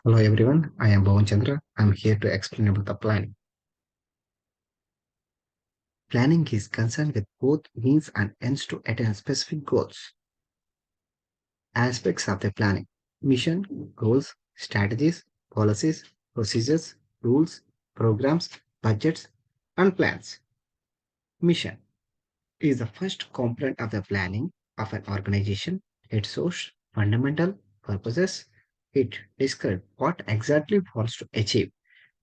Hello everyone, I am Bhavan Chandra. I'm here to explain about the planning. Planning is concerned with both means and ends to attain specific goals. Aspects of the planning: mission, goals, strategies, policies, procedures, rules, programs, budgets, and plans. Mission is the first component of the planning of an organization. It shows fundamental purposes. It describes what exactly wants to achieve.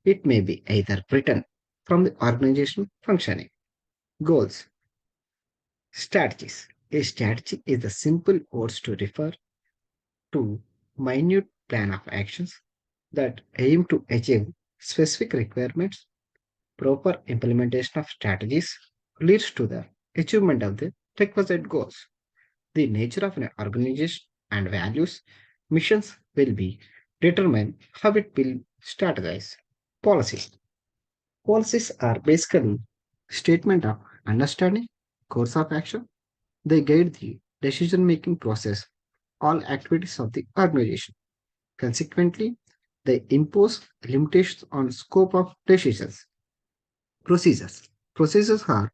It may be either written from the organization functioning. Goals, strategies. A strategy is the simple words to refer to minute plan of actions that aim to achieve specific requirements. Proper implementation of strategies leads to the achievement of the requisite goals. The nature of an organization and values, missions will be determine how it will strategize. Policies. Policies are basically statement of understanding, course of action. They guide the decision making process, all activities of the organization. Consequently, they impose limitations on scope of decisions. Procedures. Procedures are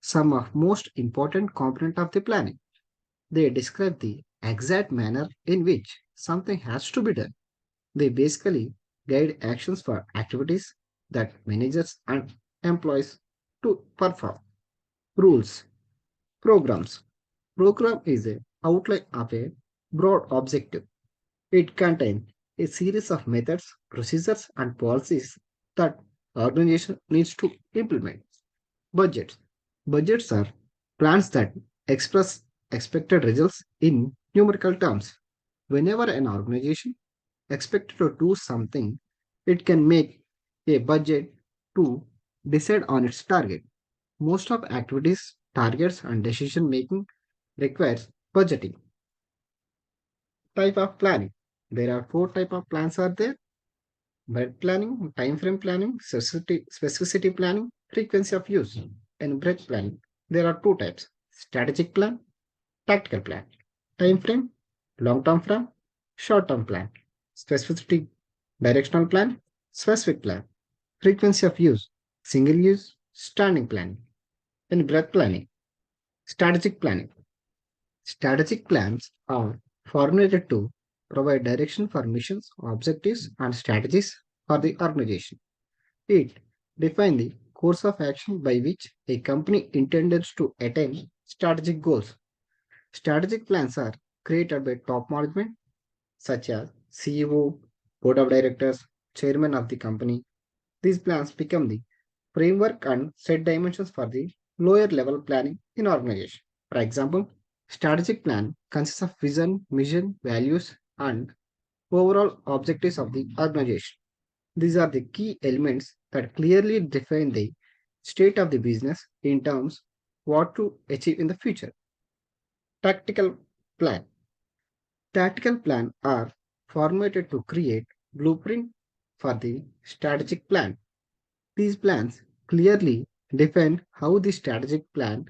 some of most important component of the planning. They describe the exact manner in which something has to be done. They basically guide actions for activities that managers and employees to perform. Rules, programs. Program is a outline of a broad objective. It contains a series of methods, procedures, and policies that organization needs to implement. Budgets. Budgets are plans that express expected results in numerical terms. Whenever an organization expected to do something, it can make a budget to decide on its target. Most of activities, targets, and decision making requires budgeting. Type of planning. There are four type of plans are there: breadth planning, time frame planning, specificity planning, frequency of use. In breadth planning, there are two types: strategic plan, tactical plan. Time frame, long term plan, short term plan. Specificity, directional plan, specific plan. Frequency of use, single use, standing planning. In breadth planning, strategic planning. Strategic plans are formulated to provide direction for missions, objectives, and strategies for the organization. It defines the course of action by which a company intends to attain strategic goals. Strategic plans are created by top management, such as CEO, Board of Directors, Chairman of the company. These plans become the framework and set dimensions for the lower level planning in organization. For example, strategic plan consists of vision, mission, values, and overall objectives of the organization. These are the key elements that clearly define the state of the business in terms what to achieve in the future. Tactical plan. Tactical plan are formatted to create blueprint for the strategic plan. These plans clearly define how the strategic plan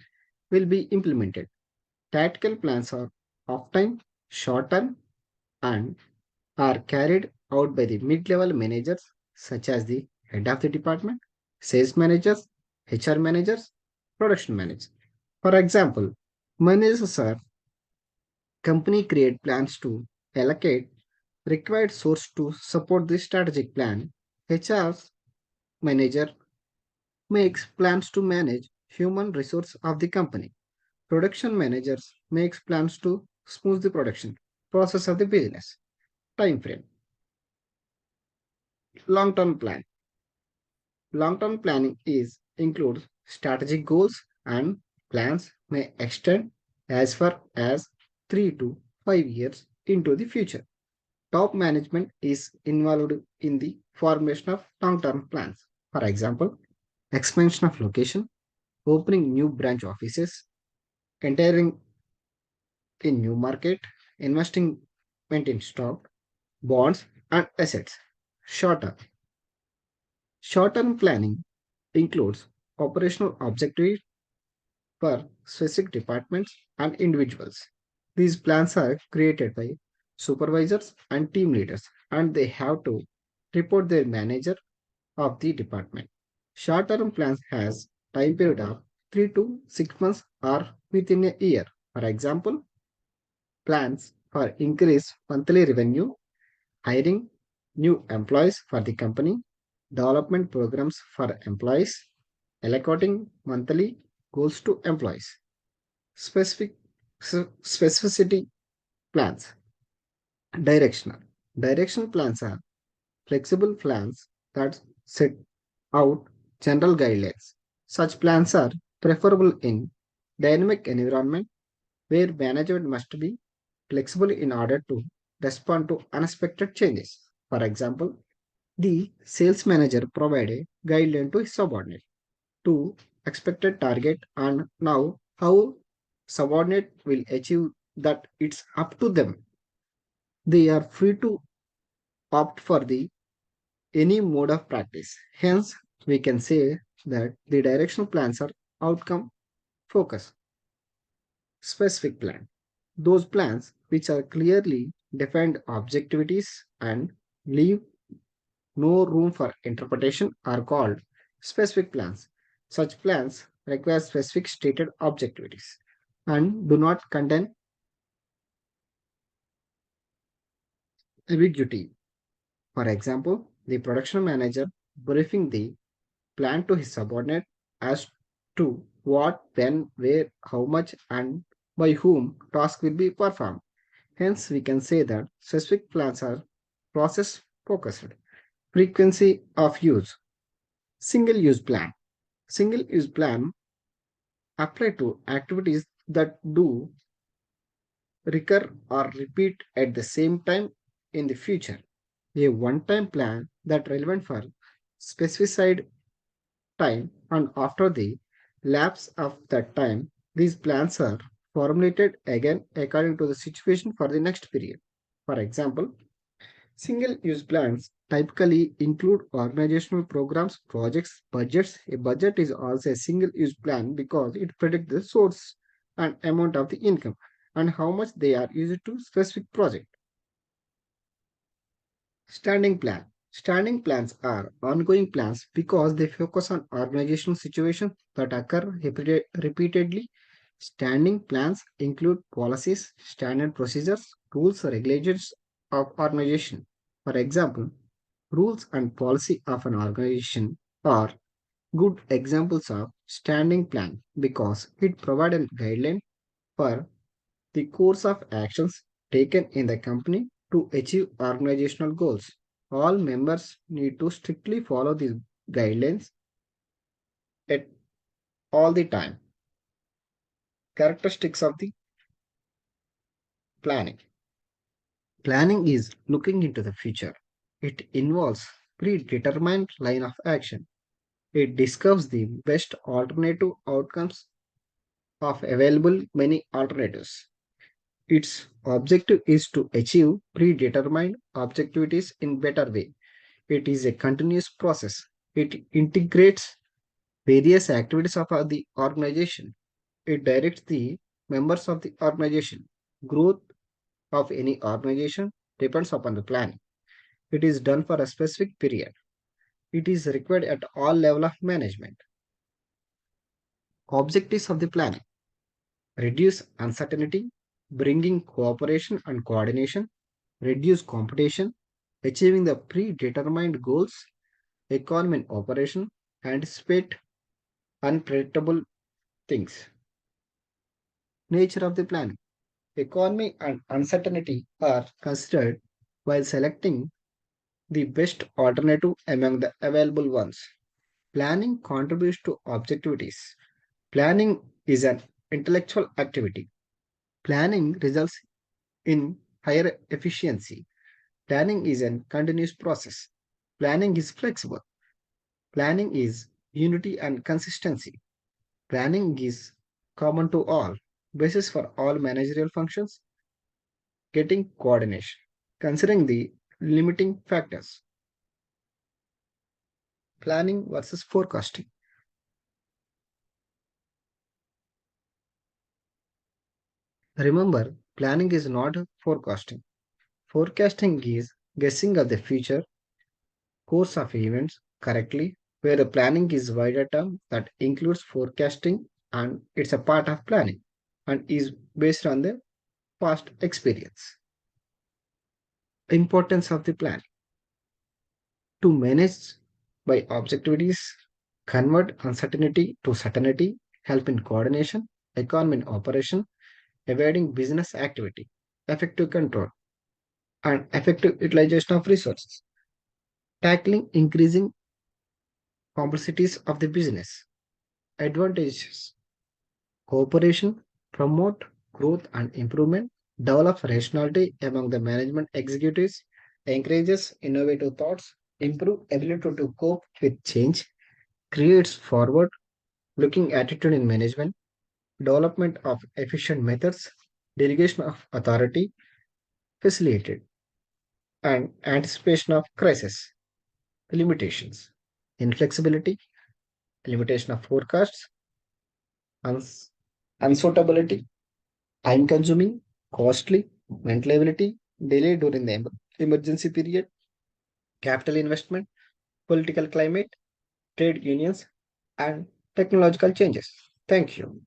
will be implemented. Tactical plans are often short term and are carried out by the mid level managers, such as the head of the department, sales managers, HR managers, production managers. For example, managers are company create plans to allocate required source to support the strategic plan. HR manager makes plans to manage human resource of the company. Production managers makes plans to smooth the production process of the business. Time frame. Long-term plan. Long-term planning is includes strategic goals and plans may extend as far as 3 to 5 years into the future. Top management is involved in the formation of long-term plans. For example, expansion of location, opening new branch offices, entering in new market, investing in stock, bonds, and assets. Short-term. Short-term planning includes operational objectives for specific departments and individuals. These plans are created by supervisors, and team leaders, and they have to report their manager of the department. Short-term plans has time period of 3 to 6 months or within a year. For example, plans for increase monthly revenue, hiring new employees for the company, development programs for employees, allocating monthly goals to employees, specific specificity plans, directional. Directional plans are flexible plans that set out general guidelines. Such plans are preferable in dynamic environment where management must be flexible in order to respond to unexpected changes. For example, the sales manager provided a guideline to his subordinate to expected target and now how subordinate will achieve that it's up to them. They are free to opt for the any mode of practice. Hence, we can say that the directional plans are outcome focused, specific plan. Those plans which are clearly defined objectivities and leave no room for interpretation are called specific plans. Such plans require specific stated objectivities and do not contain ambiguity. For example, the production manager briefing the plan to his subordinate as to what, when, where, how much, and by whom task will be performed. Hence, we can say that specific plans are process focused. Frequency of use. Single use plan. Single use plan apply to activities that do recur or repeat at the same time in the future. A one-time plan that relevant for specified time and after the lapse of that time, these plans are formulated again according to the situation for the next period. For example, single use plans typically include organizational programs, projects, budgets. A budget is also a single use plan because it predicts the source and amount of the income and how much they are used to specific project. Standing plan. Standing plans are ongoing plans because they focus on organizational situations that occur repeatedly. Standing plans include policies, standard procedures, rules, regulations of organization. For example, rules and policy of an organization are good examples of standing plan because it provides a guideline for the course of actions taken in the company to achieve organizational goals. All members need to strictly follow these guidelines at all the time. Characteristics of the planning. Planning is looking into the future. It involves predetermined line of action. It discovers the best alternative outcomes of available many alternatives. Its objective is to achieve predetermined objectivities in better way. It is a continuous process. It integrates various activities of the organization. It directs the members of the organization. Growth of any organization depends upon the plan. It is done for a specific period. It is required at all level of management. Objectives of the planning. Reduce uncertainty, bringing cooperation and coordination, reduce competition, achieving the predetermined goals, economy in operation, anticipate unpredictable things. Nature of the planning. Economy and uncertainty are considered while selecting the best alternative among the available ones. Planning contributes to objectivities. Planning is an intellectual activity. Planning results in higher efficiency. Planning is a continuous process. Planning is flexible. Planning is unity and consistency. Planning is common to all, basis for all managerial functions, getting coordination. Considering the limiting factors, planning versus forecasting. Remember, planning is not forecasting. Forecasting is guessing of the future course of events correctly, where the planning is wider term that includes forecasting and it's a part of planning and is based on the past experience. Importance of the plan to manage by objectivities, convert uncertainty to certainty, help in coordination, economy in operation, evading business activity, effective control, and effective utilization of resources, tackling increasing complexities of the business. Advantages cooperation, promote growth and improvement, develop rationality among the management executives, encourages innovative thoughts, improve ability to cope with change, creates forward looking attitude in management, development of efficient methods, delegation of authority, facilitated, and anticipation of crisis. Limitations inflexibility, limitation of forecasts, uns- unsuitability, time consuming, costly, mental ability, delay during the emergency period, capital investment, political climate, trade unions, and technological changes. Thank you.